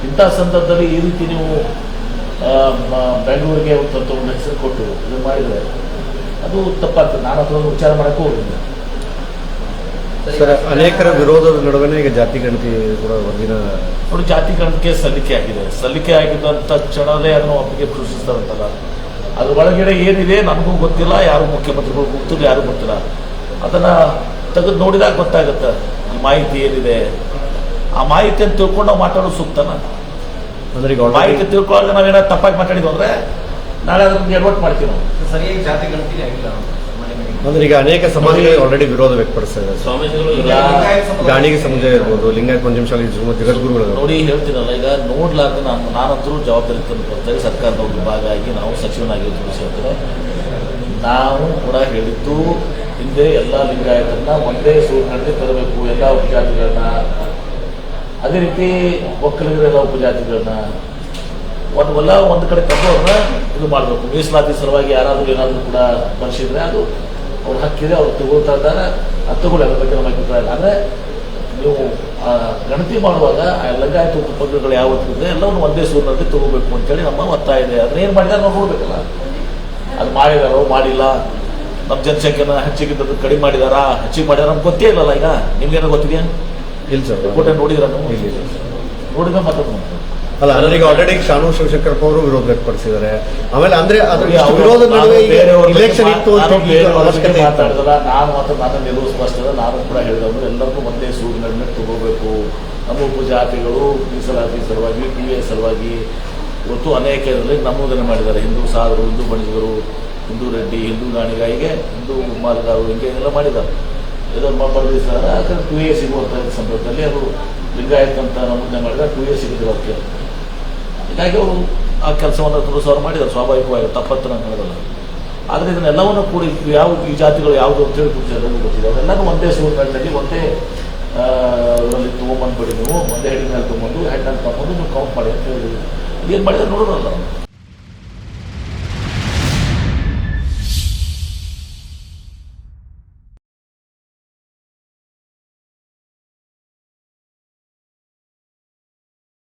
ಇಂಥ ಸಂದರ್ಭದಲ್ಲಿ ಈ ರೀತಿ ನೀವು ಬೆಂಗಳೂರಿಗೆ ಒಂದು ಹೆಸರು ಕೊಟ್ಟು ಇದು ಮಾಡಿದರೆ ಅದು ತಪ್ಪಾಗ್ತದೆ. ನಾನು ಅದನ್ನು ವಿಚಾರ ಮಾಡೋಕ್ಕೂ ಹೋಗಿಲ್ಲ ಸರ್. ಅನೇಕರ ವಿರೋಧದ ನಡುವೆ ಈಗ ಜಾತಿ ಗಣತಿ ಕೂಡ ಹೊರಗಿನ ನೋಡಿ, ಜಾತಿ ಗಣತಿಗೆ ಸಲ್ಲಿಕೆ ಆಗಿದೆ. ಸಲ್ಲಿಕೆ ಆಗಿದ್ದಂಥ ಕ್ಷಣವೇ ಅದನ್ನು ಒಪ್ಪಿಗೆ ಸೂಚಿಸ್ತಾರಂತಲ್ಲ, ಅದ್ರ ಒಳಗಡೆ ಏನಿದೆ ನನಗೂ ಗೊತ್ತಿಲ್ಲ, ಯಾರು ಮುಖ್ಯಮಂತ್ರಿಗಳು ಗೊತ್ತಿಲ್ಲ, ಯಾರು ಗೊತ್ತಿಲ್ಲ. ಅದನ್ನು ತೆಗೆದು ನೋಡಿದಾಗ ಗೊತ್ತಾಗುತ್ತೆ ಈ ಮಾಹಿತಿ ಏನಿದೆ. ಆ ಮಾಹಿತಿಯನ್ನು ತಿಳ್ಕೊಂಡು ನಾವು ಮಾತಾಡೋದು ಸೂಕ್ತನ? ಅಂದ್ರೆ ಈಗ ಮಾಹಿತಿ ತಿಳ್ಕೊಳ್ಳೋದು ನಾವೇನೋ ತಪ್ಪಾಗಿ ಮಾತಾಡಿದ್ವು ಅಂದರೆ ನಾಳೆ ಅದನ್ನು ಎಡವಟ್ಟು ಮಾಡ್ತೀವಿ ನಾವು. ಸರಿಯಾಗಿ ಜಾತಿ ಗಣತಿ ಆಗಿಲ್ಲ ಅಂದ್ರೆ ಈಗ ಅನೇಕ ಸಮಾಜಗಳಿಗೆ ಆಲ್ರೆಡಿ ವಿರೋಧ ವ್ಯಕ್ತಪಡಿಸ್ತಾರೆ. ಗಾಣಿಗೆ ಸಮುದಾಯ ಇರ್ಬೋದು, ಲಿಂಗಾಯತ ಪಂಚಮಶಾಲಿ ಜಗದ್ಗುರುಗಳು. ನೋಡಿ ಹೇಳ್ತೀನಲ್ಲ, ಈಗ ನೋಡ್ಲಾರ್ದು ನಾನಂತರೂ ಜವಾಬ್ದಾರಿ ತಂದುಕೊಳ್ತಾರೆ. ಸರ್ಕಾರದ ಒಂದು ಭಾಗ ಆಗಿ ನಾವು ಸಚಿವನಾಗಿರೋದು ವಿಷಯ ನಾವು ಕೂಡ ಹೇಳಿದ್ದು ಹಿಂದೆ ಎಲ್ಲ ಲಿಂಗಾಯತರನ್ನ ಒಂದೇ ಸೂರಿನಲ್ಲಿ ತರಬೇಕು, ಎಲ್ಲ ಉಪಜಾತಿಗಳನ್ನ. ಅದೇ ರೀತಿ ಒಕ್ಕಲಿಗರೆಲ್ಲ ಉಪಜಾತಿಗಳನ್ನ ಒಂದು ಕಡೆ ತಂದವ್ರನ್ನ ಇದು ಮಾಡಬೇಕು. ಮೀಸಲಾತಿ ಸಲುವಾಗಿ ಯಾರಾದರೂ ಏನಾದರೂ ಕೂಡ ಬಳಸಿದ್ರೆ ಅದು ಅವ್ರ ಹಕ್ಕಿದೆ, ಅವ್ರು ತಗೊಳ್ತಾ ಇದ್ದಾರೆ, ಅದು ತಗೊಳ್ಳಿ. ಅದ್ರ ಬಗ್ಗೆ ನಮ್ಮ ಅಭಿಪ್ರಾಯ ಇಲ್ಲ. ಅಂದರೆ ನೀವು ಗಣತಿ ಮಾಡುವಾಗ ಲಿಂಗಾಯತ ಉಪಪಂಗಡಗಳು ಯಾವತ್ತಿದೆ ಎಲ್ಲವನ್ನು ಒಂದೇ ಸೂರಿನಲ್ಲಿ ತಗೋಬೇಕು ಅಂತೇಳಿ ನಮ್ಮ ಒತ್ತಾಯ ಇದೆ. ಅದನ್ನ ಏನು ಮಾಡಿದಾರೆ ನಾವು ನೋಡ್ಬೇಕಲ್ಲ. ಅದು ಮಾಡಿದಾರೋ ಮಾಡಿಲ್ಲ, ನಮ್ಮ ಜನಸಂಖ್ಯೆನ ಹೆಚ್ಚಿಗಿದ್ದದ್ದು ಕಡಿಮೆ ಮಾಡಿದಾರಾ ಹೆಚ್ಚಿಗೆ ಮಾಡಿದಾರ ನಮ್ಗೆ ಗೊತ್ತೇ ಇಲ್ಲಲ್ಲ. ಈಗ ನಿಮ್ಗೇನೋ ಗೊತ್ತಿದೆಯಾ? ಇಲ್ಲ ಸರ್. ರಿಪೋರ್ಟ್ ನೋಡಿದ್ರ ನೋಡಿದ್ರೆ ಮಾತಾಡೋದು. ಅಲ್ಲ, ಅಂದ್ರೆ ಈಗ ಆಲ್ರೆಡಿ ಶಾನು ಶಿವಶಂಕರಪ್ಪ ಅವರು ವಿರೋಧ ವ್ಯಕ್ತಪಡಿಸಿದ್ದಾರೆ. ಆಮೇಲೆ ಅಂದ್ರೆ ಅದ್ರ ವಿರೋಧ ನಡುವೆ ಇಲೆಕ್ಷನ್ ಇತ್ತು ಅವಶ್ಯಕತೆ ಮಾತಾಡಿದಲ್ಲ. ನಾನು ಮಾತ್ರ ನಿಲುವು ಸ್ಪಷ್ಟ. ನಾನು ಕೂಡ ಹೇಳಿದವರು ಎಲ್ಲರಿಗೂ ಒಂದೇ ಸೂರಿನ ತಗೋಬೇಕು. ನಮ್ಮ ಉಪಜಾತಿಗಳು ಮೀಸಲಾತಿ ಸಲುವಾಗಿ, ಟಿ.ಎ ಸಲುವಾಗಿ ಇವತ್ತು ಅನೇಕ ಇದರಲ್ಲಿ ನಮೂದನೆ ಮಾಡಿದ್ದಾರೆ. ಹಿಂದೂ ಸಾಧರು, ಹಿಂದೂ ಬಣಿಗರು, ಹಿಂದೂ ರೆಡ್ಡಿ, ಹಿಂದೂ ಗಾಣಿಗ, ಹೀಗೆ ಹಿಂದೂ ಮಾಲಗಾರರು, ಹಿಂಗೇನೆಲ್ಲ ಮಾಡಿದ್ದಾರೆ. ಇದನ್ನು ಬರೆದಿದ್ದಾರೆ. ಯಾಕಂದ್ರೆ 2A ಸಿಗುವಂಥ ಸಂದರ್ಭದಲ್ಲಿ ಅದು ಲಿಂಗಾಯತ ಅಂತ ನಮೂದನೆ ಮಾಡಿದರೆ 2A ಸಿಗೋದಿಲ್ಲ ಅದಕ್ಕೆ. ಹೀಗಾಗಿ ಅವರು ಆ ಕೆಲಸವನ್ನು ತುಳಸವರು ಮಾಡಿದ್ದಾರೆ. ಸ್ವಾಭಾವಿಕವಾಗಿ ತಪ್ಪತ್ತು ನಾನು ಹೇಳೋಲ್ಲ. ಆದರೆ ಇದನ್ನೆಲ್ಲವನ್ನು ಕೂಡಿ ಯಾವ ಈ ಜಾತಿಗಳು ಯಾವುದು ಅಂತೇಳಿ ಎಲ್ಲರಿಗೂ ಗೊತ್ತಿದೆ. ಅದೆಲ್ಲರೂ ಒಂದೇ ಸೂರಿನಲ್ಲಿ ಒಂದೇ ಇದರಲ್ಲಿ ತೊಗೊಂಬಂದ್ಬಿಡಿ. ನೀವು ಒಂದೇ ಹೆಡಿನಲ್ಲಿ ತೊಗೊಂಡು ಹೆಣ್ಣಲ್ಲಿ ತೊಗೊಂಡು ನೀವು ಕೌಂಟ್ ಮಾಡಿ ಅಂತ ಹೇಳಿದ್ವಿ. ಏನು ಮಾಡಿದ್ರೆ ನೋಡೋಲ್ಲ.